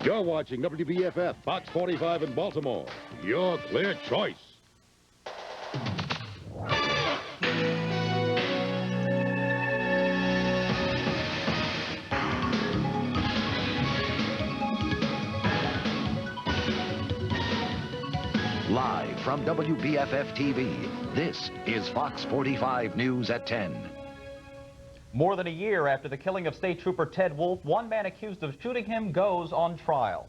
You're watching WBFF, Fox 45 in Baltimore. Your clear choice. Live from WBFF TV, this is Fox 45 News at 10. More than a year after the killing of State Trooper Ted Wolf, one man accused of shooting him goes on trial.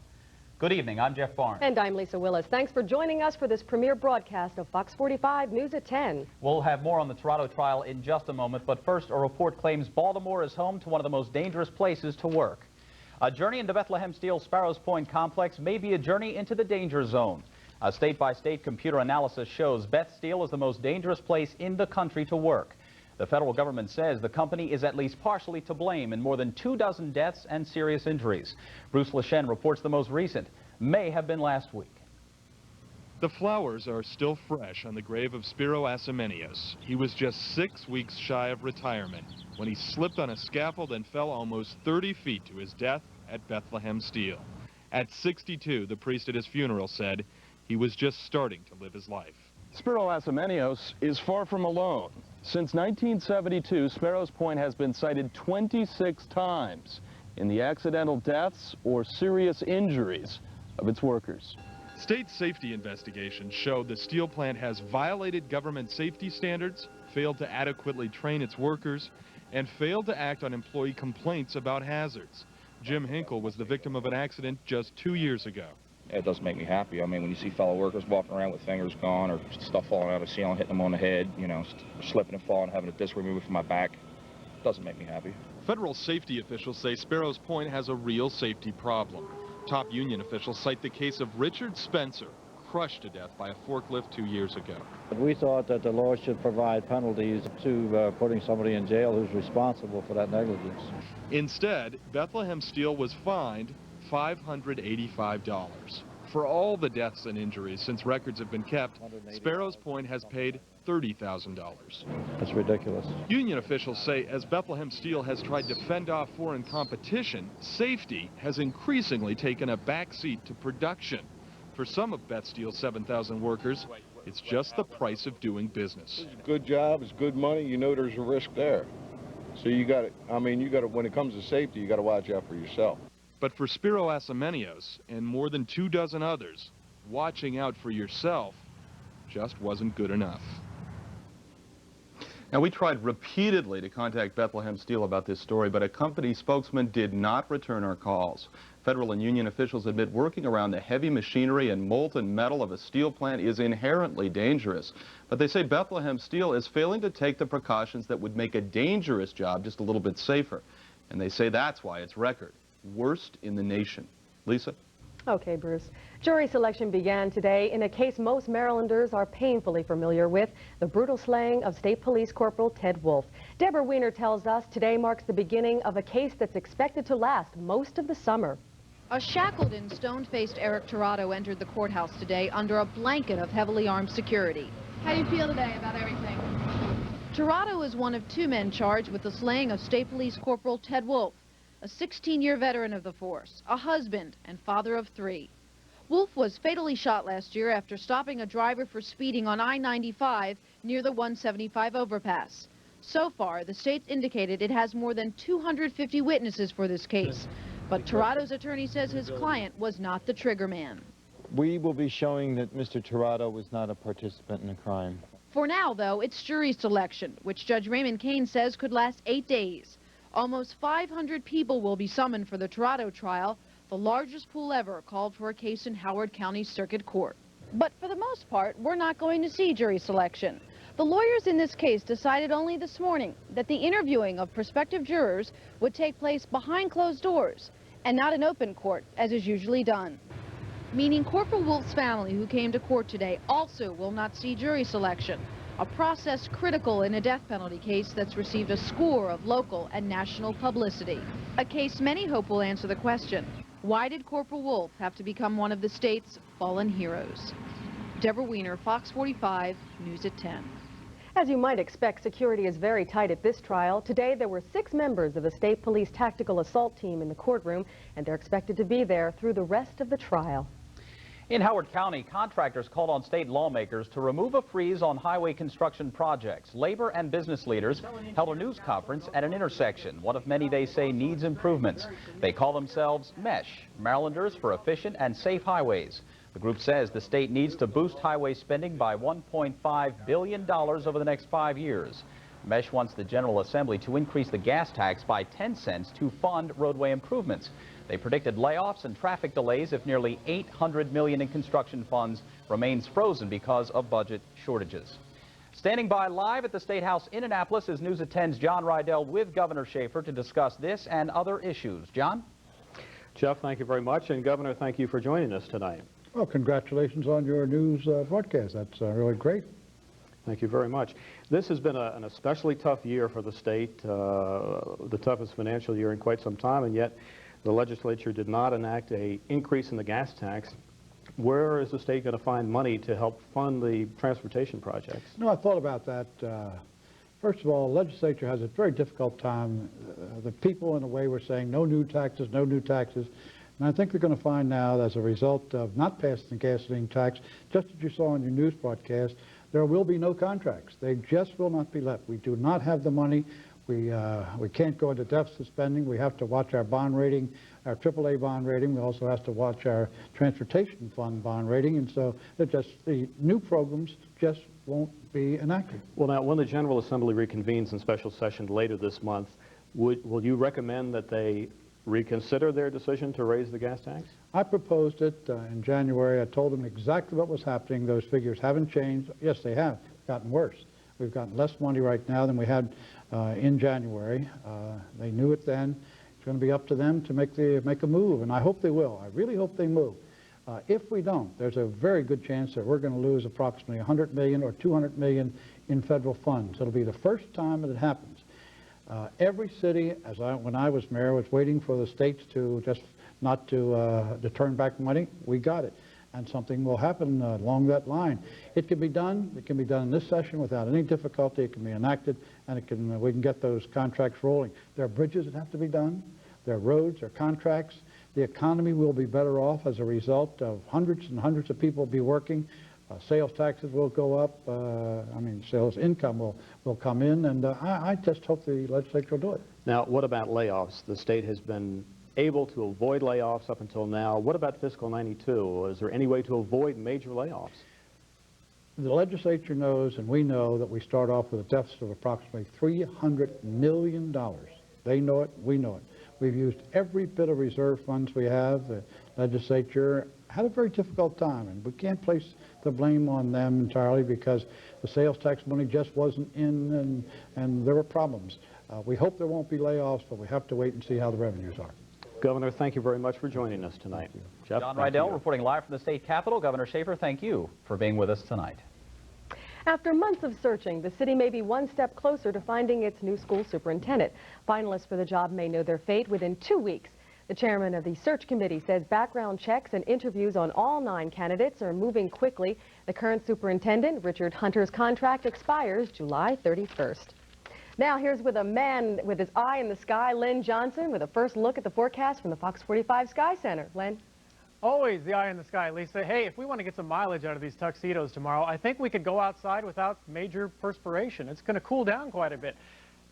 Good evening, I'm Jeff Barnes. And I'm Lisa Willis. Thanks for joining us for this premiere broadcast of Fox 45 News at 10. We'll have more on the Toronto trial in just a moment, but first, a report claims Baltimore is home to one of the most dangerous places to work. A journey into Bethlehem Steel's Sparrows Point complex may be a journey into the danger zone. A state-by-state computer analysis shows Beth Steel is the most dangerous place in the country to work. The federal government says the company is at least partially to blame in more than 24 deaths and serious injuries. Bruce Leshen reports the most recent may have been last week. The flowers are still fresh on the grave of Spiro Asimenios. He was just 6 weeks shy of retirement when he slipped on a scaffold and fell almost 30 feet to his death at Bethlehem Steel. At 62, the priest at his funeral said he was just starting to live his life. Spiro Asimenios is far from alone. Since 1972, Sparrows Point has been cited 26 times in the accidental deaths or serious injuries of its workers. State safety investigations show the steel plant has violated government safety standards, failed to adequately train its workers, and failed to act on employee complaints about hazards. Jim Hinkle was the victim of an accident just 2 years ago. It doesn't make me happy. I mean, when you see fellow workers walking around with fingers gone or stuff falling out of the ceiling, hitting them on the head, you know, slipping and falling, having a disc removed from my back, it doesn't make me happy. Federal safety officials say Sparrows Point has a real safety problem. Top union officials cite the case of Richard Spencer, crushed to death by a forklift 2 years ago. We thought that the law should provide penalties to putting somebody in jail who's responsible for that negligence. Instead, Bethlehem Steel was fined $585. For all the deaths and injuries since records have been kept, Sparrows Point has paid $30,000. That's ridiculous. Union officials say as Bethlehem Steel has tried to fend off foreign competition, safety has increasingly taken a backseat to production. For some of Beth Steel's 7,000 workers, it's just the price of doing business. Good job, it's good money, you know there's a risk there. So you got to, when it comes to safety, you got to watch out for yourself. But for Spiro Asimenios and more than 24 others, watching out for yourself just wasn't good enough. Now, we tried repeatedly to contact Bethlehem Steel about this story, but a company spokesman did not return our calls. Federal and union officials admit working around the heavy machinery and molten metal of a steel plant is inherently dangerous. But they say Bethlehem Steel is failing to take the precautions that would make a dangerous job just a little bit safer. And they say that's why it's record worst in the nation. Lisa? Okay, Bruce. Jury selection began today in a case most Marylanders are painfully familiar with, the brutal slaying of State Police Corporal Ted Wolf. Deborah Weiner tells us today marks the beginning of a case that's expected to last most of the summer. A shackled and stone-faced Eric Tirado entered the courthouse today under a blanket of heavily armed security. How do you feel today about everything? Tirado is one of 2 men charged with the slaying of State Police Corporal Ted Wolf, a 16-year veteran of the force, a husband and father of 3. Wolf was fatally shot last year after stopping a driver for speeding on I-95 near the 175 overpass. So far, the state indicated it has more than 250 witnesses for this case, but Tirado's attorney says his client was not the trigger man. We will be showing that Mr. Tirado was not a participant in the crime. For now, though, it's jury selection, which Judge Raymond Kane says could last 8 days. Almost 500 people will be summoned for the Tirado trial, the largest pool ever called for a case in Howard County Circuit Court. But for the most part, we're not going to see jury selection. The lawyers in this case decided only this morning that the interviewing of prospective jurors would take place behind closed doors and not in open court, as is usually done. Meaning Corporal Wolf's family, who came to court today, also will not see jury selection. A process critical in a death penalty case that's received a score of local and national publicity. A case many hope will answer the question, why did Corporal Wolf have to become one of the state's fallen heroes? Deborah Weiner, Fox 45, News at 10. As you might expect, security is very tight at this trial. Today, there were 6 members of the State Police Tactical Assault Team in the courtroom, and they're expected to be there through the rest of the trial. In Howard County, contractors called on state lawmakers to remove a freeze on highway construction projects. Labor and business leaders held a news conference at an intersection, one of many they say needs improvements. They call themselves MESH, Marylanders for Efficient and Safe Highways. The group says the state needs to boost highway spending by $1.5 billion over the next 5 years. MESH wants the General Assembly to increase the gas tax by 10 cents to fund roadway improvements. They predicted layoffs and traffic delays if nearly $800 million in construction funds remains frozen because of budget shortages. Standing by live at the State House in Annapolis is News at 10's John Rydell with Governor Schaefer to discuss this and other issues. John? Jeff, thank you very much. And Governor, thank you for joining us tonight. Well, congratulations on your news broadcast. That's really great. Thank you very much. This has been an especially tough year for the state, the toughest financial year in quite some time, and yet the legislature did not enact an increase in the gas tax. Where is the state going to find money to help fund the transportation projects? No, I thought about that. First of all, the legislature has a very difficult time. The people, in a way, were saying no new taxes, no new taxes. And I think we're going to find now, as a result of not passing the gasoline tax, just as you saw on your news broadcast, there will be no contracts. They just will not be let. We do not have the money. We can't go into deficit spending. We have to watch our bond rating, our AAA bond rating. We also have to watch our transportation fund bond rating. And so the new programs just won't be enacted. Well, now, when the General Assembly reconvenes in special session later this month, will you recommend that they reconsider their decision to raise the gas tax? I proposed it in January. I told them exactly what was happening. Those figures haven't changed. Yes, they have gotten worse. We've gotten less money right now than we had in January. They knew it then. It's going to be up to them to make a move, and I hope they will. I really hope they move. If we don't, there's a very good chance that we're going to lose approximately $100 million or $200 million in federal funds. It'll be the first time that it happens. Every city, when I was mayor, was waiting for the states to not to turn back money. We got it. And something will happen along that line. It can be done. It can be done in this session without any difficulty. It can be enacted, and we can get those contracts rolling. There are bridges that have to be done. There are roads, there are contracts. The economy will be better off as a result of hundreds and hundreds of people be working. Sales taxes will go up. Sales income will come in, and I just hope the legislature will do it. Now, what about layoffs? The state has been able to avoid layoffs up until now. What about fiscal 92? Is there any way to avoid major layoffs? The legislature knows, and we know, that we start off with a deficit of approximately $300 million. They know it, we know it. We've used every bit of reserve funds we have. The legislature had a very difficult time, and we can't place the blame on them entirely because the sales tax money just wasn't in, and there were problems. We hope there won't be layoffs, but we have to wait and see how the revenues are. Governor, thank you very much for joining us tonight. Jeff, John Rydell reporting live from the state capitol. Governor Schaefer, thank you for being with us tonight. After months of searching, the city may be one step closer to finding its new school superintendent. Finalists for the job may know their fate within 2 weeks. The chairman of the search committee says background checks and interviews on all 9 candidates are moving quickly. The current superintendent, Richard Hunter's contract expires July 31st. Now here's with a man with his eye in the sky, Len Johnson, with a first look at the forecast from the Fox 45 Sky Center. Len? Always the eye in the sky, Lisa. Hey, if we want to get some mileage out of these tuxedos tomorrow, I think we could go outside without major perspiration. It's going to cool down quite a bit.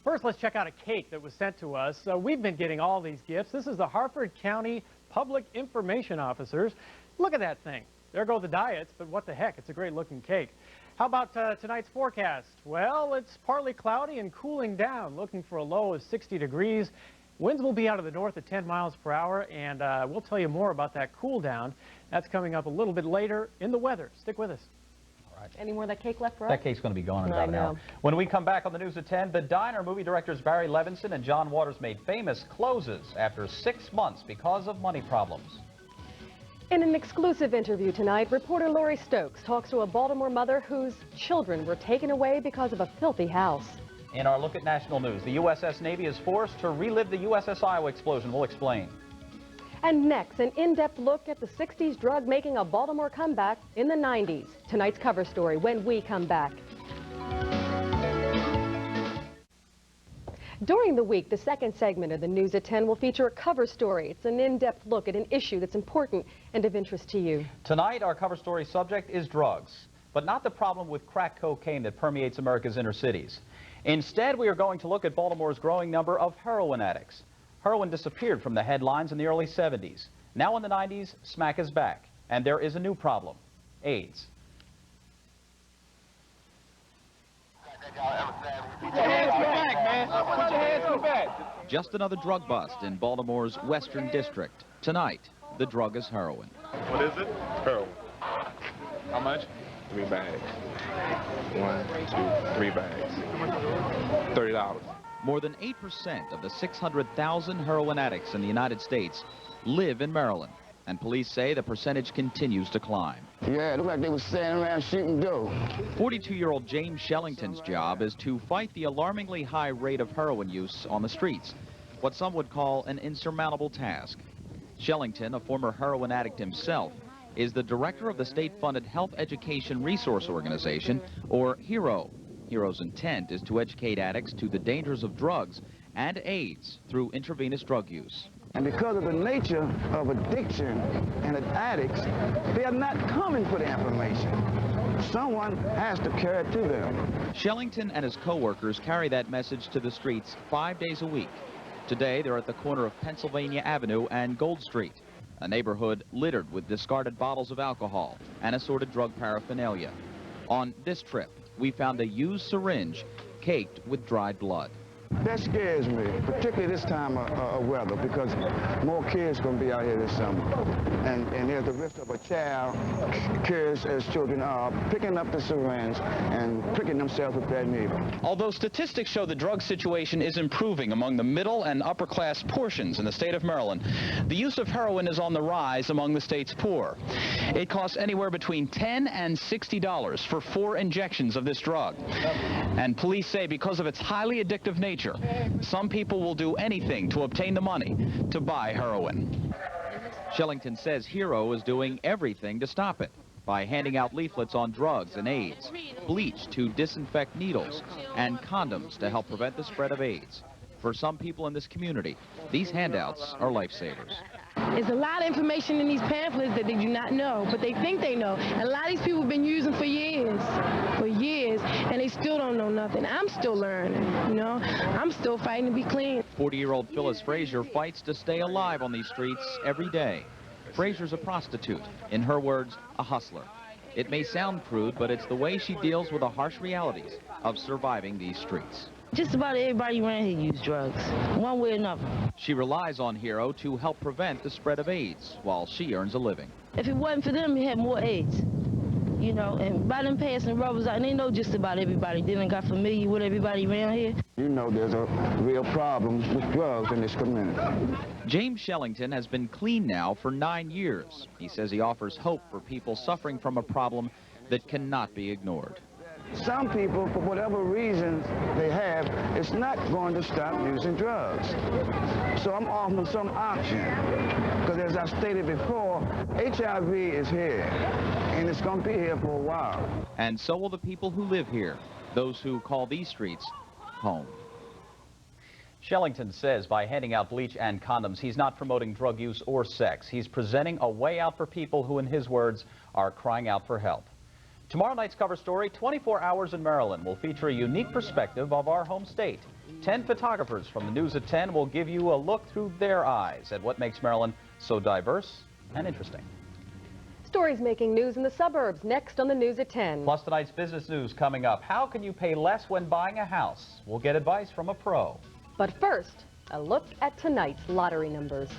First, let's check out a cake that was sent to us. We've been getting all these gifts. This is the Harford County Public Information Officers. Look at that thing. There go the diets, but what the heck, it's a great looking cake. How about tonight's forecast? Well, it's partly cloudy and cooling down, looking for a low of 60 degrees. Winds will be out of the north at 10 miles per hour, and we'll tell you more about that cool down. That's coming up a little bit later in the weather. Stick with us. All right. Any more of that cake left for us? That cake's going to be gone in about an hour. When we come back on the News at 10, the Diner movie directors Barry Levinson and John Waters made famous closes after 6 months because of money problems. In an exclusive interview tonight, reporter Lori Stokes talks to a Baltimore mother whose children were taken away because of a filthy house. In our look at national news, the USS Navy is forced to relive the USS Iowa explosion. We'll explain. And next, an in-depth look at the 60s drug making a Baltimore comeback in the 90s. Tonight's cover story when we come back. During the week, the second segment of the News at 10 will feature a cover story. It's an in-depth look at an issue that's important and of interest to you. Tonight, our cover story subject is drugs, but not the problem with crack cocaine that permeates America's inner cities. Instead, we are going to look at Baltimore's growing number of heroin addicts. Heroin disappeared from the headlines in the early 70s. Now in the 90s, smack is back, and there is a new problem: AIDS. Put your hands in the back, man. Put your hands in the back. Just another drug bust in Baltimore's Western District. Tonight, the drug is heroin. What is it? Heroin. How much? 3 bags. 1, 2, 3 bags. $30. More than 8% of the 600,000 heroin addicts in the United States live in Maryland, and police say the percentage continues to climb. Yeah, it looked like they were standing around shooting dope. 42-year-old James Shellington's job is to fight the alarmingly high rate of heroin use on the streets, what some would call an insurmountable task. Shellington, a former heroin addict himself, is the director of the state-funded Health Education Resource Organization, or HERO. HERO's intent is to educate addicts to the dangers of drugs and AIDS through intravenous drug use. And because of the nature of addiction and addicts, they are not coming for the information. Someone has to carry it to them. Shellington and his co-workers carry that message to the streets 5 days a week. Today, they're at the corner of Pennsylvania Avenue and Gold Street, a neighborhood littered with discarded bottles of alcohol and assorted drug paraphernalia. On this trip, we found a used syringe caked with dried blood. That scares me, particularly this time of weather, because more kids are going to be out here this summer. And there's the risk of a child, kids as children are, picking up the syringe and pricking themselves with that needle. Although statistics show the drug situation is improving among the middle and upper class portions in the state of Maryland, the use of heroin is on the rise among the state's poor. It costs anywhere between $10 and $60 for 4 injections of this drug. And police say because of its highly addictive nature, some people will do anything to obtain the money to buy heroin. Shellington says HERO is doing everything to stop it by handing out leaflets on drugs and AIDS, bleach to disinfect needles, and condoms to help prevent the spread of AIDS. For some people in this community, these handouts are lifesavers. There's a lot of information in these pamphlets that they do not know, but they think they know. And a lot of these people have been using for years, and they still don't know nothing. I'm still learning, you know. I'm still fighting to be clean. 40-year-old Phyllis Frazier fights to stay alive on these streets every day. Frazier's a prostitute, in her words, a hustler. It may sound crude, but it's the way she deals with the harsh realities of surviving these streets. Just about everybody around here use drugs, one way or another. She relies on HERO to help prevent the spread of AIDS while she earns a living. If it wasn't for them, we had more AIDS. You know, and by them passing rubbers out, and they know just about everybody. They done got familiar with everybody around here. You know there's a real problem with drugs in this community. James Shellington has been clean now for 9 years. He says he offers hope for people suffering from a problem that cannot be ignored. Some people, for whatever reasons they have, it's not going to stop using drugs. So I'm offering some option. Because as I stated before, HIV is here, and it's going to be here for a while. And so will the people who live here, those who call these streets home. Shellington says by handing out bleach and condoms, he's not promoting drug use or sex. He's presenting a way out for people who, in his words, are crying out for help. Tomorrow night's cover story, 24 Hours in Maryland, will feature a unique perspective of our home state. 10 photographers from the News at 10 will give you a look through their eyes at what makes Maryland so diverse and interesting. Stories making news in the suburbs, next on the News at 10. Plus tonight's business news coming up. How can you pay less when buying a house? We'll get advice from a pro. But first, a look at tonight's lottery numbers.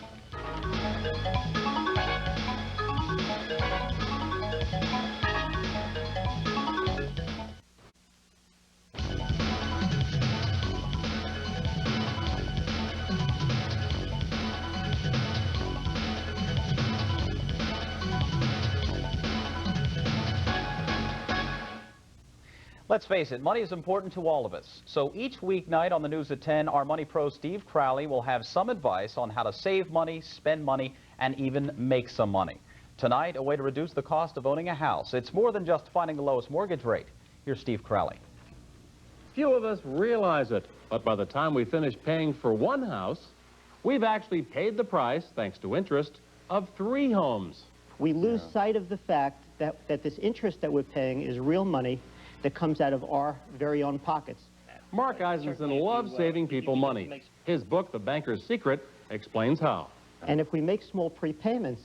Let's face it, money is important to all of us. So each weeknight on the News at 10, our money pro Steve Crowley will have some advice on how to save money, spend money, and even make some money. Tonight, a way to reduce the cost of owning a house. It's more than just finding the lowest mortgage rate. Here's Steve Crowley. Few of us realize it, But by the time we finish paying for one house, we've actually paid the price, thanks to interest, of 3 homes. We lose sight of the fact that this interest that we're paying is real money that comes out of our very own pockets. Mark Eisenson loves saving people money. His book, The Banker's Secret, explains how. And if we make small prepayments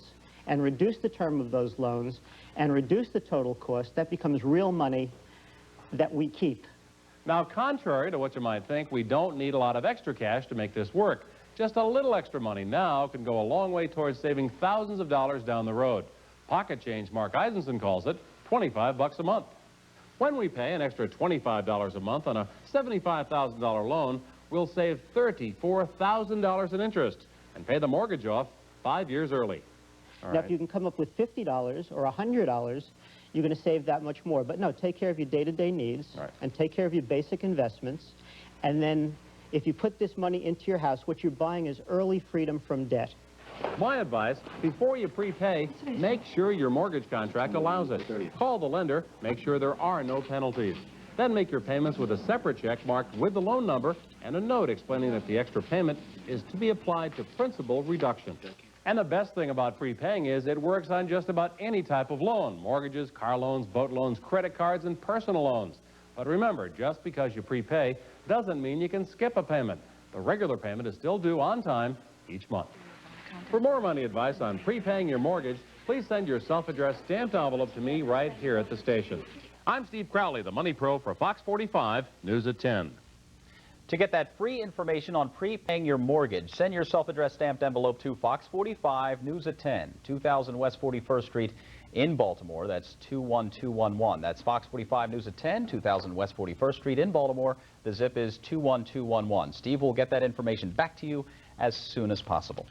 and reduce the term of those loans and reduce the total cost, that becomes real money that we keep. Now, contrary to what you might think, we don't need a lot of extra cash to make this work. Just a little extra money now can go a long way towards saving thousands of dollars down the road. Pocket change, Mark Eisenson calls it, $25 a month. When we pay an extra $25 a month on a $75,000 loan, we'll save $34,000 in interest and pay the mortgage off 5 years early. Now, if you can come up with $50 or $100, you're going to save that much more. But no, take care of your day-to-day needs and take care of your basic investments. And then if you put this money into your house, what you're buying is early freedom from debt. My advice, before you prepay, make sure your mortgage contract allows it. Call the lender, make sure there are no penalties. Then make your payments with a separate check marked with the loan number and a note explaining that the extra payment is to be applied to principal reduction. And the best thing about prepaying is it works on just about any type of loan: mortgages, car loans, boat loans, credit cards, and personal loans. But remember, just because you prepay doesn't mean you can skip a payment. The regular payment is still due on time each month. For more money advice on prepaying your mortgage, please send your self-addressed stamped envelope to me right here at the station. I'm Steve Crowley, the Money Pro for Fox 45 News at 10. To get that free information on prepaying your mortgage, send your self-addressed stamped envelope to Fox 45 News at 10, 2000 West 41st Street in Baltimore. That's 21211. That's Fox 45 News at 10, 2000 West 41st Street in Baltimore. The zip is 21211. Steve will get that information back to you as soon as possible.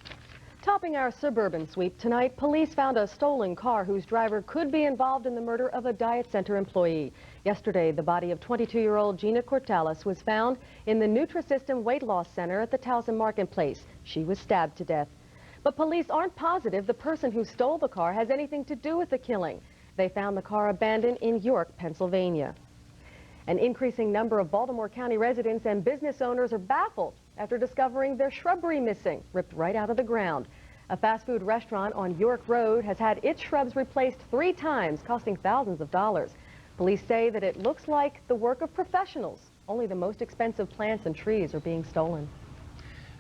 Topping our Suburban sweep tonight, police found a stolen car whose driver could be involved in the murder of a Diet Center employee. Yesterday, the body of 22-year-old Gina Cortales was found in the Nutrisystem Weight Loss Center at the Towson Marketplace. She was stabbed to death. But police aren't positive the person who stole the car has anything to do with the killing. They found the car abandoned in York, Pennsylvania. An increasing number of Baltimore County residents and business owners are baffled after discovering their shrubbery missing, ripped right out of the ground. A fast food restaurant on York Road has had its shrubs replaced 3 times, costing thousands of dollars. Police say that it looks like the work of professionals. Only the most expensive plants and trees are being stolen.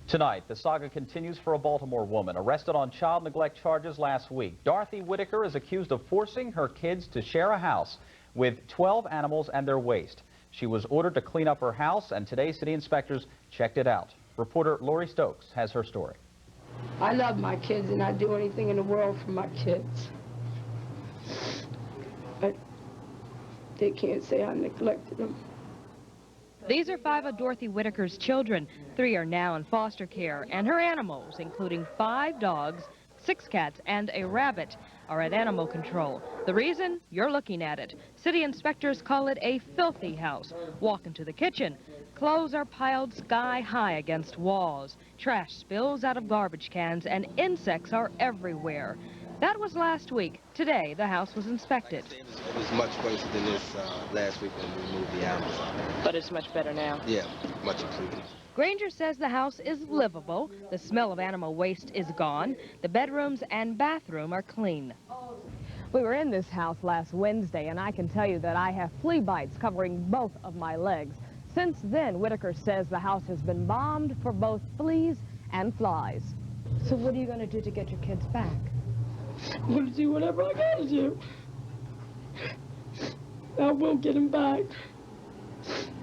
Tonight, the saga continues for a Baltimore woman arrested on child neglect charges last week. Dorothy Whitaker is accused of forcing her kids to share a house with 12 animals and their waste. She was ordered to clean up her house, and today city inspectors checked it out. Reporter Lori Stokes has her story. I love my kids, and I'd do anything in the world for my kids. But they can't say I neglected them. These are 5 of Dorothy Whitaker's children. 3 are now in foster care, and her animals, including 5 dogs, 6 cats, and a rabbit, are at animal control. The reason? You're looking at it. City inspectors call it a filthy house. Walk into the kitchen. Clothes are piled sky high against walls. Trash spills out of garbage cans, and insects are everywhere. That was last week. Today, the house was inspected. It was much worse than this last week when we moved the animals out. But it's much better now. Yeah, much improved. Granger says the house is livable. The smell of animal waste is gone. The bedrooms and bathroom are clean. We were in this house last Wednesday, and I can tell you that I have flea bites covering both of my legs. Since then, Whitaker says the house has been bombed for both fleas and flies. So what are you going to do to get your kids back? I'm going to do whatever I got to do. I will get them back.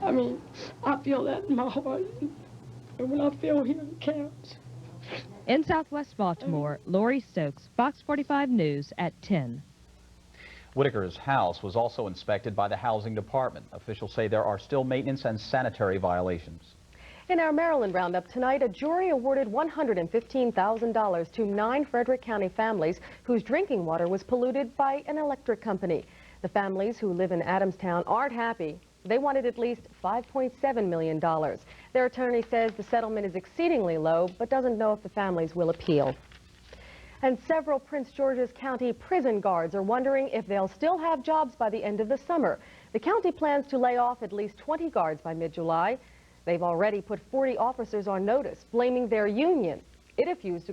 I mean, I feel that in my heart. And when I feel here, it counts. In Southwest Baltimore, Lori Stokes, Fox 45 News at 10. Whitaker's house was also inspected by the Housing Department. Officials say there are still maintenance and sanitary violations. In our Maryland Roundup tonight, a jury awarded $115,000 to 9 Frederick County families whose drinking water was polluted by an electric company. The families who live in Adamstown aren't happy. They wanted at least $5.7 million. Their attorney says the settlement is exceedingly low, but doesn't know if the families will appeal. And several Prince George's County prison guards are wondering if they'll still have jobs by the end of the summer. The county plans to lay off at least 20 guards by mid-July. They've already put 40 officers on notice, blaming their union. It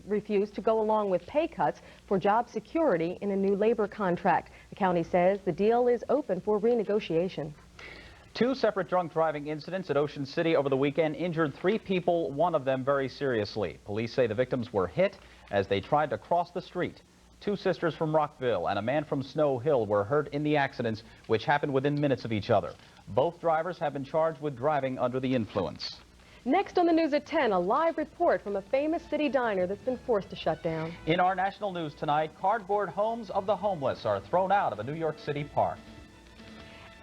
refused to go along with pay cuts for job security in a new labor contract. The county says the deal is open for renegotiation. 2 separate drunk driving incidents at Ocean City over the weekend injured 3 people, one of them very seriously. Police say the victims were hit as they tried to cross the street. 2 sisters from Rockville and a man from Snow Hill were hurt in the accidents, which happened within minutes of each other. Both drivers have been charged with driving under the influence. Next on the news at 10, a live report from a famous city diner that's been forced to shut down. In our national news tonight, cardboard homes of the homeless are thrown out of a New York City park.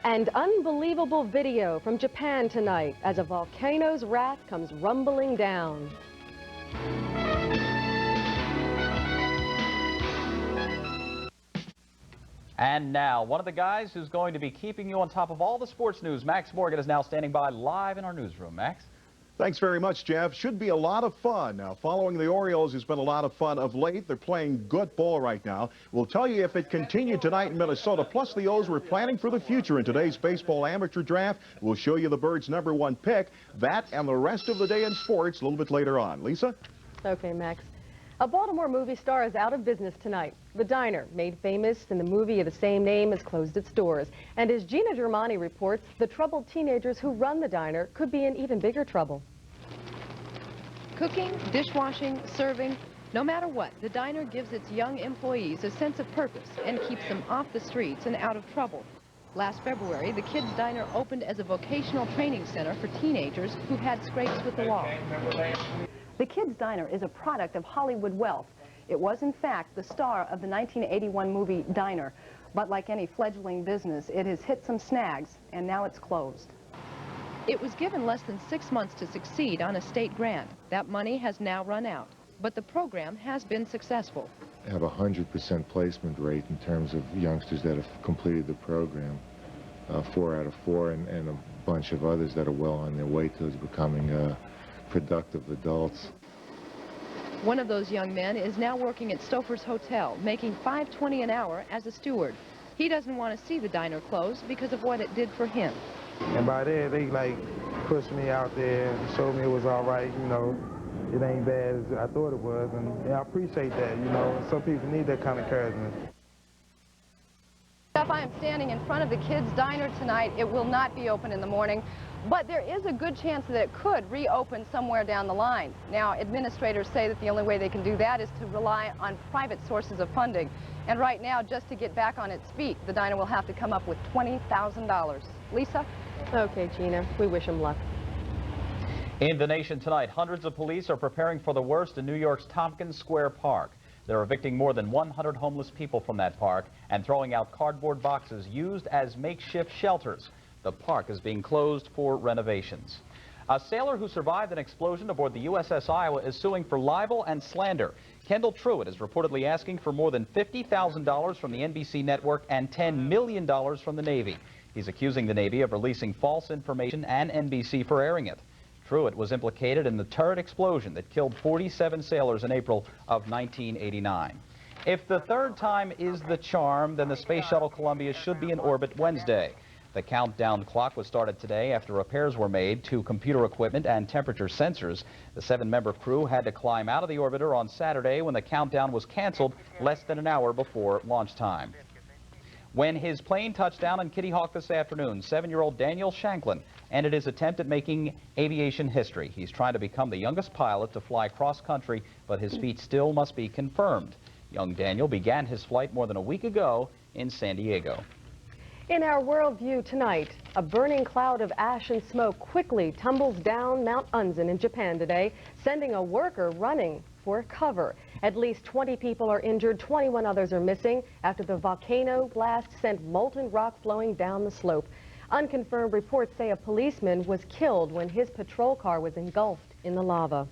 And unbelievable video from Japan tonight as a volcano's wrath comes rumbling down. And now, one of the guys who's going to be keeping you on top of all the sports news, Max Morgan, is now standing by live in our newsroom. Max? Thanks very much, Jeff. Should be a lot of fun. Now, following the Orioles has been a lot of fun of late. They're playing good ball right now. We'll tell you if it continued tonight in Minnesota. Plus, the O's were planning for the future in today's baseball amateur draft. We'll show you the Birds' #1 pick. That and the rest of the day in sports a little bit later on. Lisa? Okay, Max. A Baltimore movie star is out of business tonight. The diner, made famous in the movie of the same name, has closed its doors. And as Gina Germani reports, the troubled teenagers who run the diner could be in even bigger trouble. Cooking, dishwashing, serving, no matter what, the diner gives its young employees a sense of purpose and keeps them off the streets and out of trouble. Last February, the Kids Diner opened as a vocational training center for teenagers who had scrapes with the law. The Kids Diner is a product of Hollywood wealth. It was, in fact, the star of the 1981 movie Diner. But like any fledgling business, it has hit some snags, and now it's closed. It was given less than 6 months to succeed on a state grant. That money has now run out, but the program has been successful. Have a 100% placement rate in terms of youngsters that have completed the program, 4 out of 4, and a bunch of others that are well on their way to becoming productive adults. One of those young men is now working at Stouffer's Hotel, making $5.20 an hour as a steward. He doesn't want to see the diner close because of what it did for him. And by then, they like pushed me out there and showed me it was all right, you know, it ain't bad as I thought it was, and I appreciate that, you know. Some people need that kind of encouragement. I am standing in front of the Kids Diner tonight. It will not be open in the morning, but there is a good chance that it could reopen somewhere down the line. Now, administrators say that the only way they can do that is to rely on private sources of funding. And right now, just to get back on its feet, the diner will have to come up with $20,000. Lisa? Okay, Gina, we wish him luck. In the nation tonight, hundreds of police are preparing for the worst in New York's Tompkins Square Park. They're evicting more than 100 homeless people from that park and throwing out cardboard boxes used as makeshift shelters. The park is being closed for renovations. A sailor who survived an explosion aboard the USS Iowa is suing for libel and slander. Kendall Truitt is reportedly asking for more than $50,000 from the NBC network and $10 million from the Navy. He's accusing the Navy of releasing false information and NBC for airing it. Truitt was implicated in the turret explosion that killed 47 sailors in April of 1989. If the third time is the charm, then the Space Shuttle Columbia should be in orbit Wednesday. The countdown clock was started today after repairs were made to computer equipment and temperature sensors. The 7-member crew had to climb out of the orbiter on Saturday when the countdown was canceled less than an hour before launch time. When his plane touched down in Kitty Hawk this afternoon, 7-year-old Daniel Shanklin ended his attempt at making aviation history. He's trying to become the youngest pilot to fly cross-country, but his feat still must be confirmed. Young Daniel began his flight more than a week ago in San Diego. In our World View tonight, a burning cloud of ash and smoke quickly tumbles down Mount Unzen in Japan today, sending a worker running for cover. At least 20 people are injured, 21 others are missing after the volcano blast sent molten rock flowing down the slope. Unconfirmed reports say a policeman was killed when his patrol car was engulfed in the lava.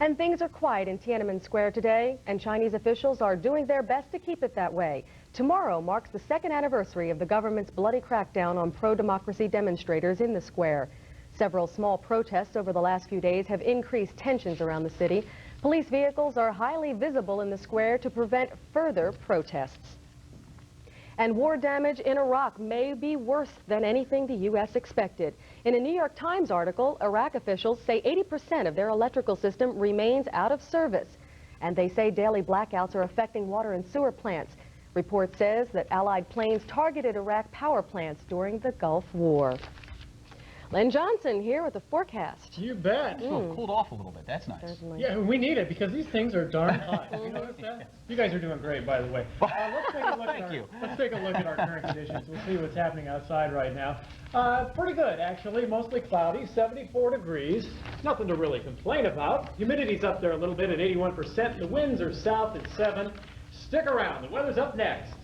And things are quiet in Tiananmen Square today, and Chinese officials are doing their best to keep it that way. Tomorrow marks the 2nd anniversary of the government's bloody crackdown on pro-democracy demonstrators in the square. Several small protests over the last few days have increased tensions around the city. Police vehicles are highly visible in the square to prevent further protests. And war damage in Iraq may be worse than anything the U.S. expected. In a New York Times article, Iraq officials say 80% of their electrical system remains out of service. And they say daily blackouts are affecting water and sewer plants. Report says that Allied planes targeted Iraq power plants during the Gulf War. Len Johnson here with the forecast. You bet. Cooled off a little bit. That's nice. Certainly. Yeah, we need it because these things are darn hot. You notice that? You guys are doing great, by the way. Let's take a look let's take a look at our current conditions. We'll see what's happening outside right now. Pretty good, actually. Mostly cloudy, 74 degrees. Nothing to really complain about. Humidity's up there a little bit at 81%. The winds are south at 7. Stick around. The weather's up next.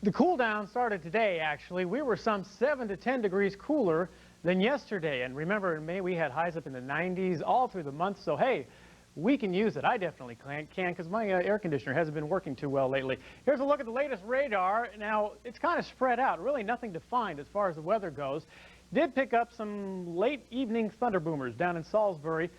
The cool down started today, actually. We were some 7 to 10 degrees cooler than yesterday. And remember, in May, we had highs up in the 90s all through the month. So, hey, we can use it. I definitely can because my air conditioner hasn't been working too well lately. Here's a look at the latest radar. Now, it's kind of spread out. Really nothing defined as far as the weather goes. Did pick up some late evening thunder boomers down in Salisbury.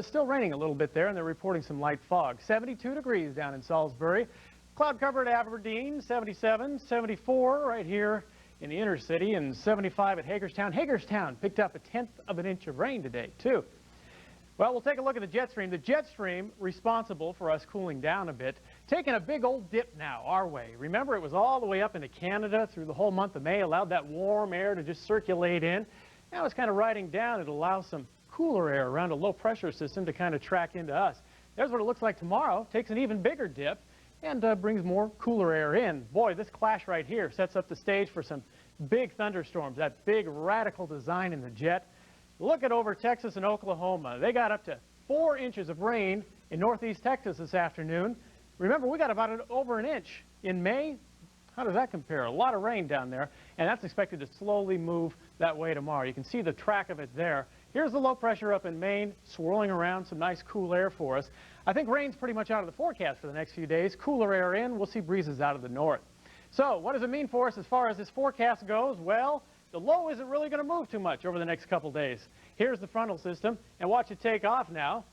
Still raining a little bit there, and they're reporting some light fog. 72 degrees down in Salisbury. Cloud cover at Aberdeen, 77, 74 right here in the inner city, and 75 at Hagerstown. Hagerstown picked up 1/10 of an inch of rain today, too. Well, we'll take a look at the jet stream. The jet stream responsible for us cooling down a bit, taking a big old dip now our way. Remember, it was all the way up into Canada through the whole month of May, allowed that warm air to just circulate in. Now it's kind of riding down. It allows some cooler air around a low pressure system to kind of track into us. There's what it looks like tomorrow. Takes an even bigger dip and brings more cooler air in. Boy, this clash right here sets up the stage for some big thunderstorms, that big radical design in the jet. Look at over Texas and Oklahoma. They got up to 4 inches of rain in northeast Texas this afternoon. Remember, we got about over an inch in May. How does that compare? A lot of rain down there, and that's expected to slowly move that way tomorrow. You can see the track of it there. Here's the low pressure up in Maine, swirling around some nice cool air for us. I think rain's pretty much out of the forecast for the next few days. Cooler air in, we'll see breezes out of the north. So what does it mean for us as far as this forecast goes? Well, the low isn't really going to move too much over the next couple days. Here's the frontal system, and watch it take off now.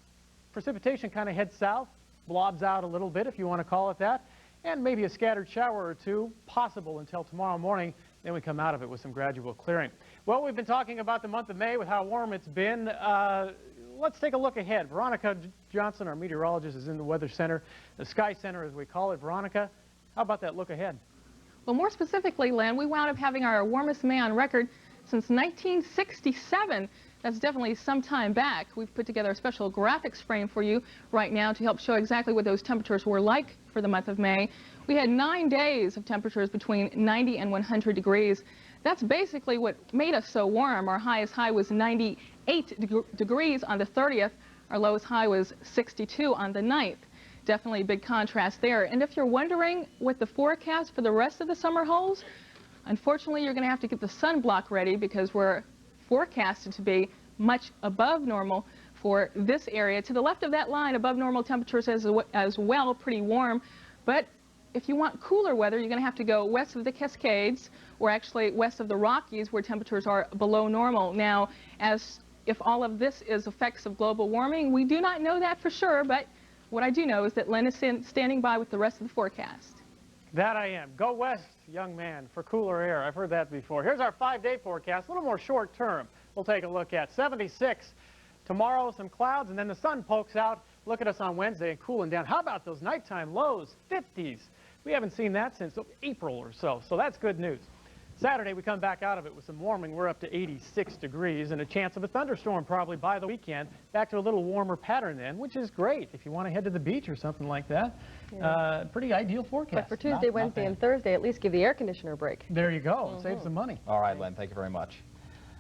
Precipitation kind of heads south, blobs out a little bit if you want to call it that, and maybe a scattered shower or two possible until tomorrow morning. Then we come out of it with some gradual clearing. Well, we've been talking about the month of May with how warm it's been. Let's take a look ahead. Veronica Johnson, our meteorologist, is in the Weather Center, the Sky Center as we call it. Veronica, how about that look ahead? Well, more specifically, Len, we wound up having our warmest May on record since 1967. That's definitely some time back. We've put together a special graphics frame for you right now to help show exactly what those temperatures were like for the month of May. We had 9 days of temperatures between 90 and 100 degrees. That's basically what made us so warm. Our highest high was 98 degrees on the 30th. Our lowest high was 62 on the 9th. Definitely a big contrast there. And if you're wondering what the forecast for the rest of the summer holds, unfortunately, you're going to have to get the sunblock ready because we're forecasted to be much above normal for this area. To the left of that line, above normal temperatures as well, pretty warm. But if you want cooler weather, you're going to have to go west of the Cascades, or actually west of the Rockies, where temperatures are below normal. Now, as if all of this is effects of global warming, we do not know that for sure, but what I do know is that Len is standing by with the rest of the forecast. That I am. Go west, young man, for cooler air. I've heard that before. Here's our 5-day forecast, a little more short term. We'll take a look at 76 tomorrow, some clouds, and then the sun pokes out. Look at us on Wednesday and cooling down. How about those nighttime lows, 50s? We haven't seen that since April or so that's good news. Saturday, we come back out of it with some warming. We're up to 86 degrees and a chance of a thunderstorm probably by the weekend. Back to a little warmer pattern then, which is great if you want to head to the beach or something like that. Yeah. Pretty ideal forecast. But for Tuesday, Wednesday, and Thursday, at least give the air conditioner a break. There you go. Save some money. All right, Len, thank you very much.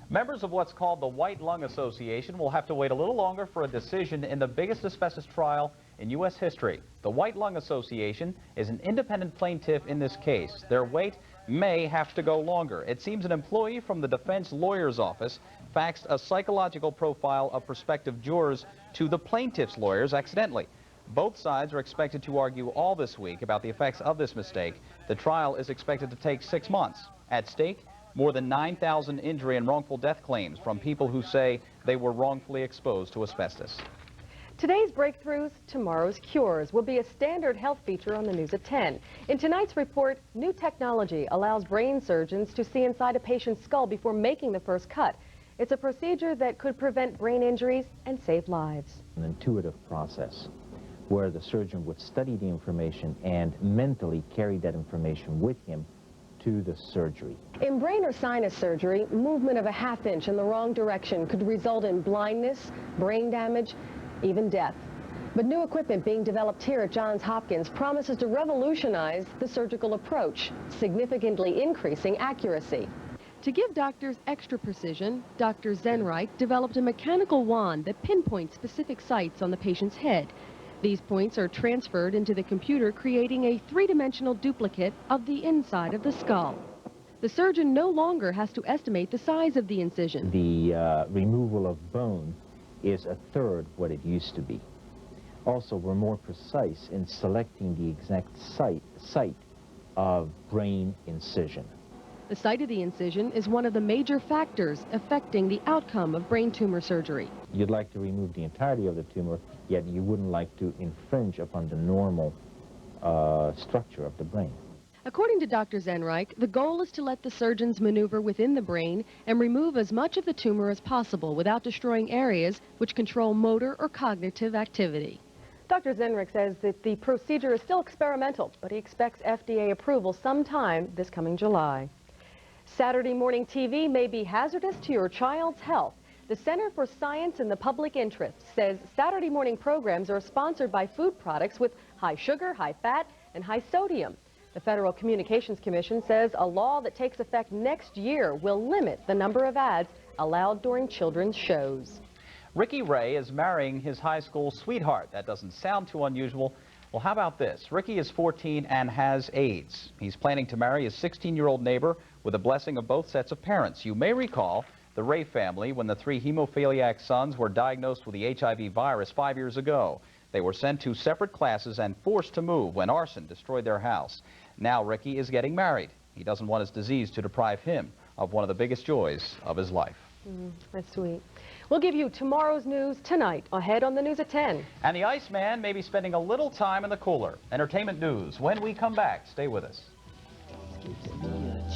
Members of what's called the White Lung Association will have to wait a little longer for a decision in the biggest asbestos trial in U.S. history. The White Lung Association is an independent plaintiff in this case. Their wait may have to go longer. It seems an employee from the defense lawyer's office faxed a psychological profile of prospective jurors to the plaintiff's lawyers accidentally. Both sides are expected to argue all this week about the effects of this mistake. The trial is expected to take 6 months. At stake, More than 9,000 injury and wrongful death claims from people who say they were wrongfully exposed to asbestos. Today's breakthroughs, tomorrow's cures will be a standard health feature on the news at 10. In tonight's report, new technology allows brain surgeons to see inside a patient's skull before making the first cut. It's a procedure that could prevent brain injuries and save lives. An intuitive process where the surgeon would study the information and mentally carry that information with him to the surgery. In brain or sinus surgery, movement of a ½ inch in the wrong direction could result in blindness, brain damage, even death. But new equipment being developed here at Johns Hopkins promises to revolutionize the surgical approach, significantly increasing accuracy. To give doctors extra precision, Dr. Zenreich developed a mechanical wand that pinpoints specific sites on the patient's head. These points are transferred into the computer, creating a three-dimensional duplicate of the inside of the skull. The surgeon no longer has to estimate the size of the incision. The removal of bone is a third what it used to be. Also, we're more precise in selecting the exact site of brain incision. The site of the incision is one of the major factors affecting the outcome of brain tumor surgery. You'd like to remove the entirety of the tumor, yet you wouldn't like to infringe upon the normal structure of the brain. According to Dr. Zenreich, the goal is to let the surgeons maneuver within the brain and remove as much of the tumor as possible without destroying areas which control motor or cognitive activity. Dr. Zenreich says that the procedure is still experimental, but he expects FDA approval sometime this coming July. Saturday morning TV may be hazardous to your child's health. The Center for Science in the Public Interest says Saturday morning programs are sponsored by food products with high sugar, high fat, and high sodium. The Federal Communications Commission says a law that takes effect next year will limit the number of ads allowed during children's shows. Ricky Ray is marrying his high school sweetheart. That doesn't sound too unusual. Well, how about this? Ricky is 14 and has AIDS. He's planning to marry his 16-year-old neighbor with the blessing of both sets of parents. You may recall the Ray family when the 3 hemophiliac sons were diagnosed with the HIV virus 5 years ago. They were sent to separate classes and forced to move when arson destroyed their house. Now Ricky is getting married. He doesn't want his disease to deprive him of one of the biggest joys of his life. That's sweet. We'll give you tomorrow's news tonight, ahead on the news at 10. And the Iceman may be spending a little time in the cooler. Entertainment news when we come back. Stay with us.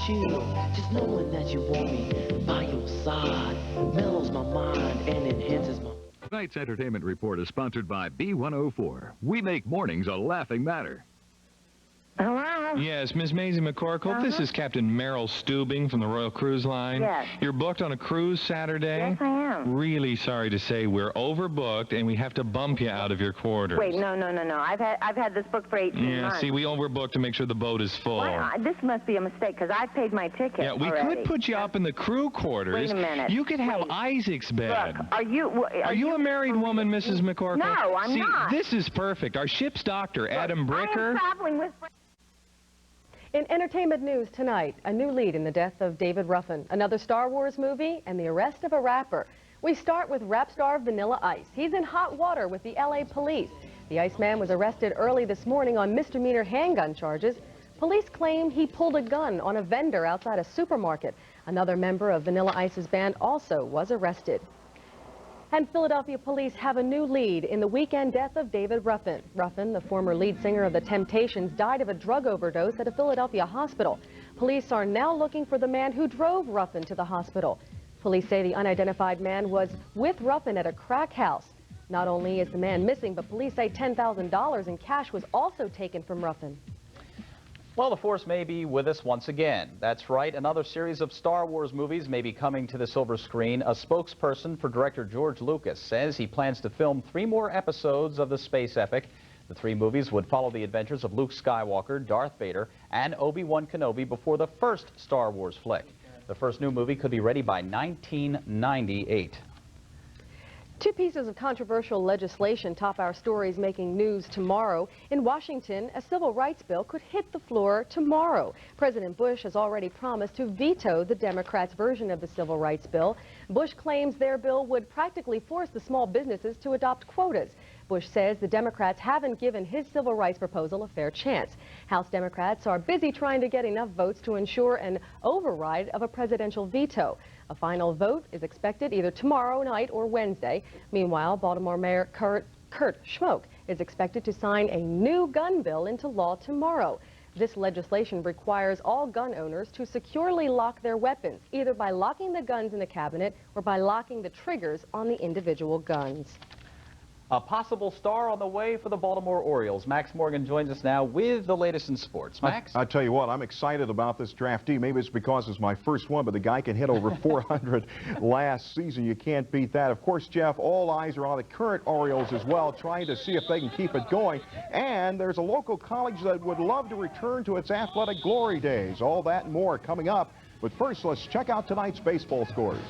Chill, just knowing that you want me by your side mellows my mind and enhances my... Tonight's entertainment report is sponsored by B104. We make mornings a laughing matter. Hello? Yes, Miss Maisie McCorkle, this is Captain Merrill Steubing from the Royal Cruise Line. Yes. You're booked on a cruise Saturday? Yes, I am. Really sorry to say we're overbooked and we have to bump you out of your quarters. Wait, no. I've had this booked for 18 months. See, we overbooked to make sure the boat is full. This must be a mistake, because I paid my ticket Yeah, we already. could put you up in the crew quarters. Wait a minute. You could have Isaac's bed. Look, are you a married woman, Mrs. McCorkle? No, I'm not. This is perfect. Our ship's doctor, Adam Bricker. I am traveling with... In entertainment news tonight, a new lead in the death of David Ruffin, another Star Wars movie, and the arrest of a rapper. We start with rap star Vanilla Ice. He's in hot water with the LA police. The Iceman was arrested early this morning on misdemeanor handgun charges. Police claim he pulled a gun on a vendor outside a supermarket. Another member of Vanilla Ice's band also was arrested. And Philadelphia police have a new lead in the weekend death of David Ruffin. Ruffin, the former lead singer of the Temptations, died of a drug overdose at a Philadelphia hospital. Police are now looking for the man who drove Ruffin to the hospital. Police say the unidentified man was with Ruffin at a crack house. Not only is the man missing, but police say $10,000 in cash was also taken from Ruffin. Well, the Force may be with us once again. That's right, another series of Star Wars movies may be coming to the silver screen. A spokesperson for director George Lucas says he plans to film 3 more episodes of the space epic. The 3 movies would follow the adventures of Luke Skywalker, Darth Vader, and Obi-Wan Kenobi before the first Star Wars flick. The first new movie could be ready by 1998. 2 pieces of controversial legislation top our stories making news tomorrow. In Washington, a civil rights bill could hit the floor tomorrow. President Bush has already promised to veto the Democrats' version of the civil rights bill. Bush claims their bill would practically force the small businesses to adopt quotas. Bush says the Democrats haven't given his civil rights proposal a fair chance. House Democrats are busy trying to get enough votes to ensure an override of a presidential veto. A final vote is expected either tomorrow night or Wednesday. Meanwhile, Baltimore Mayor Kurt Schmoke is expected to sign a new gun bill into law tomorrow. This legislation requires all gun owners to securely lock their weapons, either by locking the guns in the cabinet or by locking the triggers on the individual guns. A possible star on the way for the Baltimore Orioles. Max Morgan joins us now with the latest in sports. Max? I tell you what, I'm excited about this draftee. Maybe it's because it's my first one, but the guy can hit over 400 last season. You can't beat that. Of course, Jeff, all eyes are on the current Orioles as well, trying to see if they can keep it going. And there's a local college that would love to return to its athletic glory days. All that and more coming up. But first, let's check out tonight's baseball scores.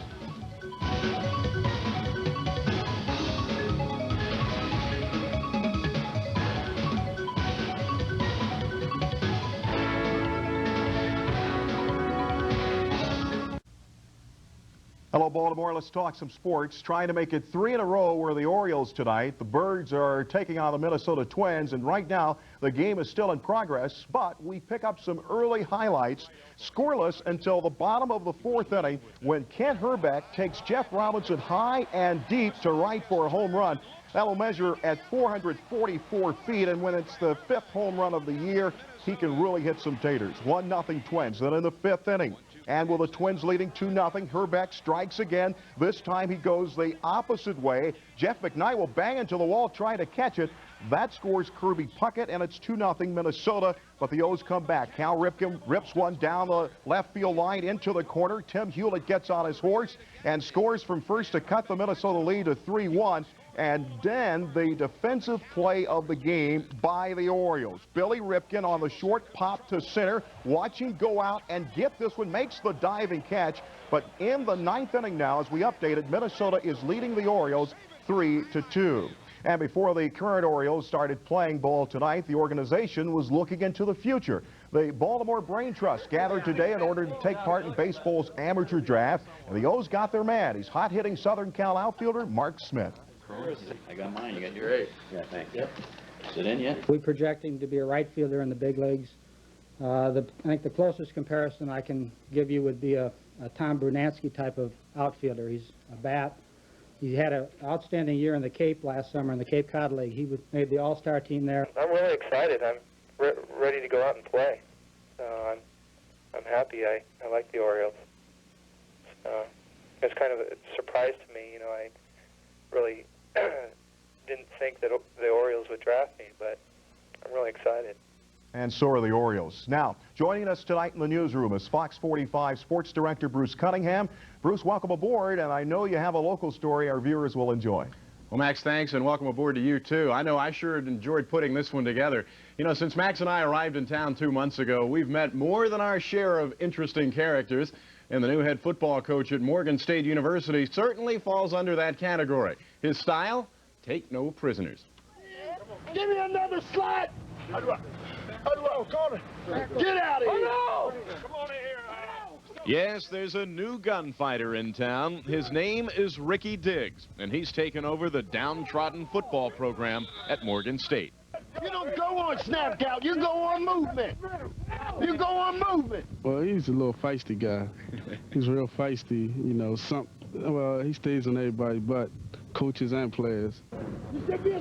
Hello, Baltimore. Let's talk some sports. Trying to make it 3 in a row were the Orioles tonight. The Birds are taking on the Minnesota Twins, and right now the game is still in progress, but we pick up some early highlights. Scoreless until the bottom of the 4th inning when Kent Herbeck takes Jeff Robinson high and deep to right for a home run. That will measure at 444 feet, and when it's the 5th home run of the year, he can really hit some taters. 1-0 Twins. Then in the 5th inning, and with the Twins leading 2-0, Herbeck strikes again. This time he goes the opposite way. Jeff McKnight will bang into the wall trying to catch it. That scores Kirby Puckett, and it's 2-0 Minnesota, but the O's come back. Cal Ripken rips one down the left field line into the corner. Tim Hewlett gets on his horse and scores from first to cut the Minnesota lead to 3-1. And then the defensive play of the game by the Orioles. Billy Ripken on the short pop to center. Watch him go out and get this one. Makes the diving catch. But in the 9th inning now, as we updated, Minnesota is leading the Orioles 3-2. And before the current Orioles started playing ball tonight, the organization was looking into the future. The Baltimore Brain Trust gathered today in order to take part in baseball's amateur draft. And the O's got their man. He's hot-hitting Southern Cal outfielder Mark Smith. I got mine. You got yours? Yeah, thanks. Yep. Is it in yet? We project him to be a right fielder in the big leagues. I think the closest comparison I can give you would be a Tom Brunansky type of outfielder. He's a bat. He had an outstanding year in the Cape last summer in the Cape Cod League. He made the All-Star team there. I'm really excited. I'm ready to go out and play. So I'm happy. I like the Orioles. It's kind of a surprise to me. You know, I really didn't think that the Orioles would draft me, but I'm really excited. And so are the Orioles. Now, joining us tonight in the newsroom is Fox 45 Sports Director Bruce Cunningham. Bruce, welcome aboard, and I know you have a local story our viewers will enjoy. Well, Max, thanks, and welcome aboard to you, too. I know I sure enjoyed putting this one together. You know, since Max and I arrived in town 2 months ago, we've met more than our share of interesting characters, and the new head football coach at Morgan State University certainly falls under that category. His style? Take no prisoners. Give me another slide. How do I corner? Get out of here. Oh, no. Come on in here. Yes, there's a new gunfighter in town. His name is Ricky Diggs, and he's taken over the downtrodden football program at Morgan State. You don't go on snap count. You go on movement. You go on movement. Well, he's a little feisty guy. He's real feisty. You know, well, he stays on everybody but coaches and players. You should be a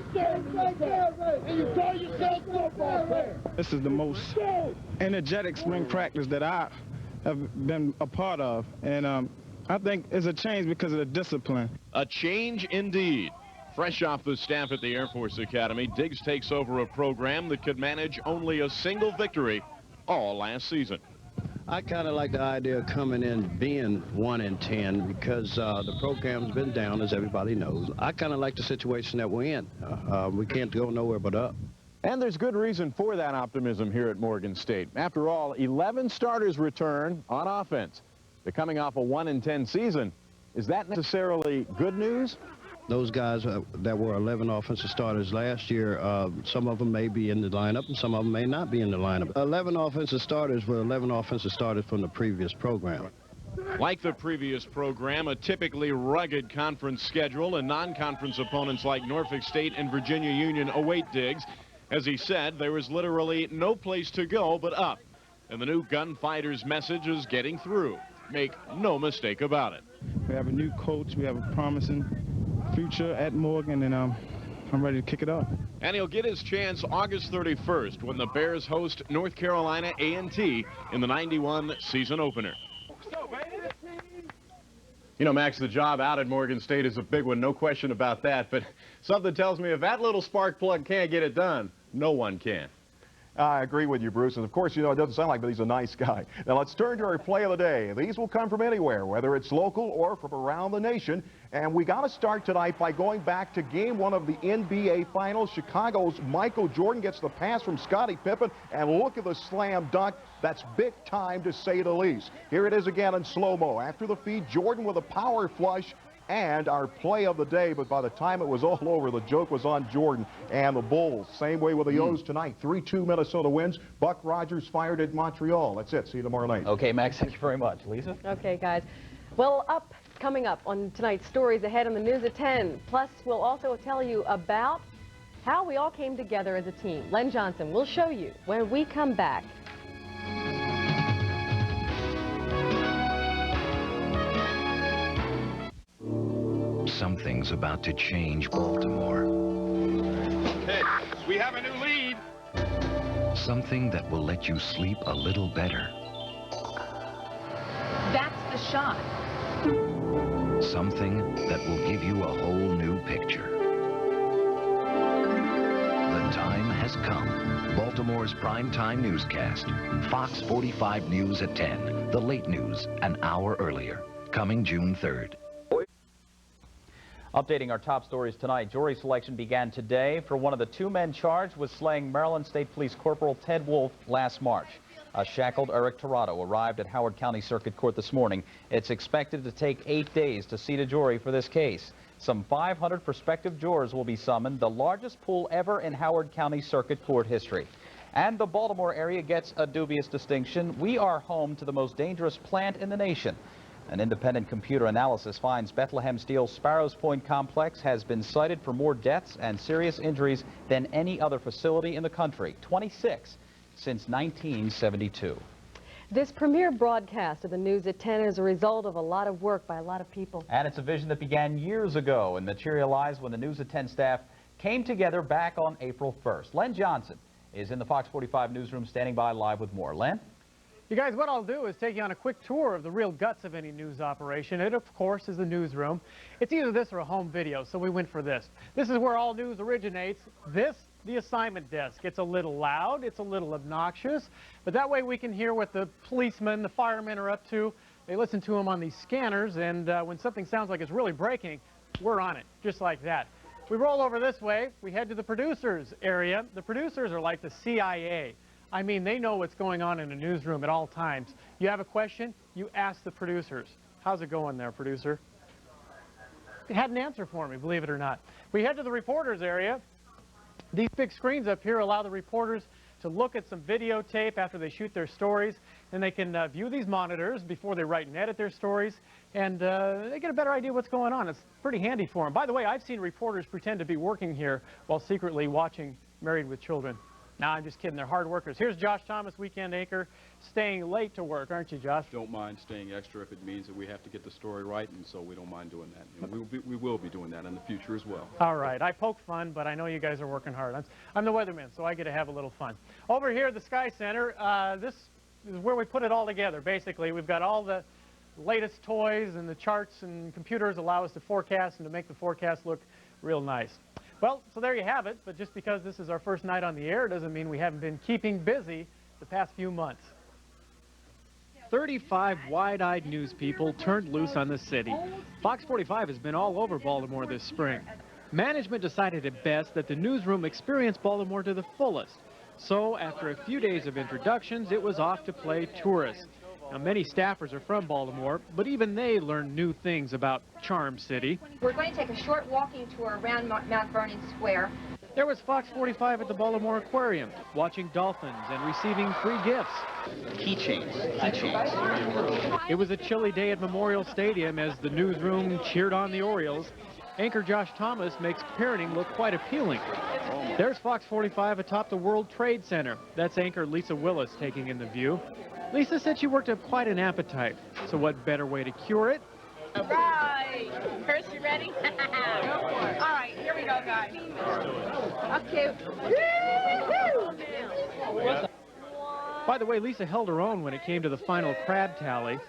right there, and you call yourself football player. This is the most energetic spring practice that I have been a part of, and I think it's a change because of the discipline. A change indeed. Fresh off the staff at the Air Force Academy, Diggs takes over a program that could manage only a single victory all last season. I kind of like the idea of coming in being 1-10 because the program's been down, as everybody knows. I kind of like the situation that we're in. We can't go nowhere but up. And there's good reason for that optimism here at Morgan State. After all, 11 starters return on offense. They're coming off a 1-10 season. Is that necessarily good news? Those guys that were 11 offensive starters last year, some of them may be in the lineup and some of them may not be in the lineup. 11 offensive starters were 11 offensive starters from the previous program. Like the previous program, a typically rugged conference schedule and non-conference opponents like Norfolk State and Virginia Union await Diggs. As he said, there was literally no place to go but up. And the new gunfighter's message is getting through. Make no mistake about it. We have a new coach. We have a promising future at Morgan, and I'm ready to kick it off. And he'll get his chance August 31st when the Bears host North Carolina A&T in the '91 season opener. You know, Max, the job out at Morgan State is a big one, no question about that. But something tells me if that little spark plug can't get it done, no one can. I agree with you, Bruce. And of course, you know, it doesn't sound like, but he's a nice guy. Now let's turn to our play of the day. These will come from anywhere, whether it's local or from around the nation. And we got to start tonight by going back to game one of the NBA Finals. Chicago's Michael Jordan gets the pass from Scottie Pippen, and look at the slam dunk. That's big time, to say the least. Here it is again in slow-mo. After the feed, Jordan with a power flush. And our play of the day, but by the time it was all over, the joke was on Jordan and the Bulls. Same way with the O's tonight. 3-2 Minnesota wins. Buck Rogers fired at Montreal. That's it. See you tomorrow night. Okay, Max, thank you very much. Lisa? Okay, guys. Well, coming up on tonight's stories ahead on the news at 10. Plus, we'll also tell you about how we all came together as a team. Len Johnson will show you when we come back. Something's about to change Baltimore. Hey, we have a new lead. Something that will let you sleep a little better. That's the shot. Something that will give you a whole new picture. The time has come. Baltimore's primetime newscast. Fox 45 News at 10. The late news an hour earlier. Coming June 3rd. Updating our top stories tonight, jury selection began today for one of the two men charged with slaying Maryland State Police Corporal Ted Wolf last March. A shackled Eric Tirado arrived at Howard County Circuit Court this morning. It's expected to take 8 days to seat a jury for this case. Some 500 prospective jurors will be summoned, the largest pool ever in Howard County Circuit Court history. And the Baltimore area gets a dubious distinction. We are home to the most dangerous plant in the nation. An independent computer analysis finds Bethlehem Steel's Sparrows Point complex has been cited for more deaths and serious injuries than any other facility in the country, 26 since 1972. This premiere broadcast of the news at 10 is a result of a lot of work by a lot of people. And it's a vision that began years ago and materialized when the News at 10 staff came together back on April 1st. Len Johnson is in the Fox 45 newsroom standing by live with more. Len? You guys, what I'll do is take you on a quick tour of the real guts of any news operation. It, of course, is the newsroom. It's either this or a home video, so we went for this. This is where all news originates. This, the assignment desk. It's a little loud, it's a little obnoxious, but that way we can hear what the policemen, the firemen are up to. They listen to them on these scanners, and when something sounds like it's really breaking, we're on it, just like that. We roll over this way, we head to the producers area. The producers are like the CIA. I mean, they know what's going on in a newsroom at all times. You have a question, you ask the producers. How's it going there, producer? They had an answer for me, believe it or not. We head to the reporters area. These big screens up here allow the reporters to look at some videotape after they shoot their stories, and they can view these monitors before they write and edit their stories, and they get a better idea what's going on. It's pretty handy for them. By the way, I've seen reporters pretend to be working here while secretly watching Married with Children. No, I'm just kidding. They're hard workers. Here's Josh Thomas, weekend anchor, staying late to work, aren't you, Josh? Don't mind staying extra if it means that we have to get the story right, and so we don't mind doing that. And we will be doing that in the future as well. All right. I poke fun, but I know you guys are working hard. I'm the weatherman, so I get to have a little fun. Over here at the Sky Center, this is where we put it all together, basically. We've got all the latest toys, and the charts and computers allow us to forecast and to make the forecast look real nice. Well, so there you have it, but just because this is our first night on the air doesn't mean we haven't been keeping busy the past few months. 35 wide-eyed news people turned loose on the city. Fox 45 has been all over Baltimore this spring. Management decided it best that the newsroom experience Baltimore to the fullest. So after a few days of introductions, it was off to play tourist. Now, many staffers are from Baltimore, but even they learned new things about Charm City. We're going to take a short walking tour around Mount Vernon Square. There was Fox 45 at the Baltimore Aquarium, watching dolphins and receiving free gifts. Keychains. It was a chilly day at Memorial Stadium as the newsroom cheered on the Orioles. Anchor Josh Thomas makes parenting look quite appealing. There's Fox 45 atop the World Trade Center. That's anchor Lisa Willis taking in the view. Lisa said she worked up quite an appetite, so what better way to cure it? All right. Chris, you ready? All right, here we go, guys. Okay. By the way, Lisa held her own when it came to the final crab tally.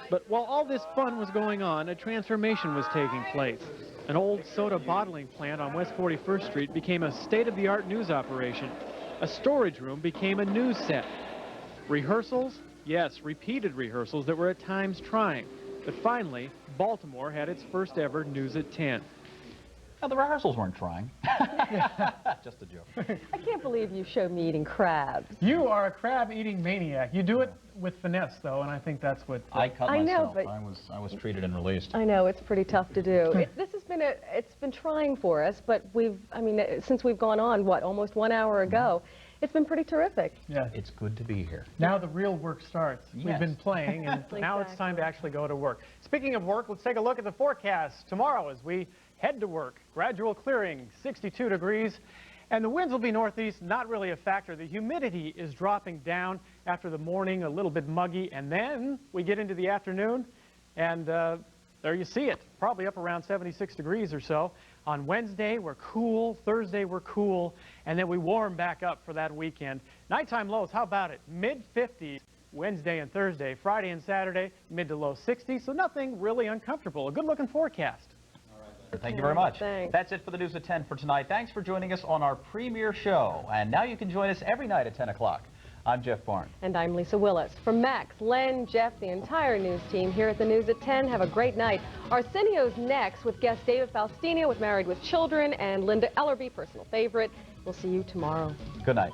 But while all this fun was going on, a transformation was taking place. An old soda bottling plant on West 41st Street became a state-of-the-art news operation. A storage room became a news set. Rehearsals? Yes, repeated rehearsals that were at times trying. But finally, Baltimore had its first ever News at 10. Now, the rehearsals weren't trying. Just a joke. I can't believe you showed me eating crabs. You are a crab-eating maniac. You do it with finesse, though, and I think that's what... I cut I know, myself. but I was treated and released. I know, it's pretty tough to do. This has been it's been trying for us, but since we've gone on, what, almost 1 hour ago, it's been pretty terrific. Yeah. It's good to be here. Now the real work starts. Yes. We've been playing, and now it's time to actually go to work. Speaking of work, let's take a look at the forecast tomorrow as we head to work. Gradual clearing, 62 degrees, and the winds will be northeast, not really a factor. The humidity is dropping down after the morning, a little bit muggy, and then we get into the afternoon, and there you see it, probably up around 76 degrees or so. On Wednesday, we're cool. Thursday, we're cool. And then we warm back up for that weekend. Nighttime lows, how about it? Mid-50s Wednesday and Thursday. Friday and Saturday, mid to low 60s. So nothing really uncomfortable. A good-looking forecast. Thank you very much. Thanks. That's it for the News at 10 for tonight. Thanks for joining us on our premiere show. And now you can join us every night at 10 o'clock. I'm Jeff Barnes. And I'm Lisa Willis. From Max, Len, Jeff, the entire news team here at the News at 10, have a great night. Arsenio's next with guest David Faustino with Married with Children and Linda Ellerby, personal favorite. We'll see you tomorrow. Good night.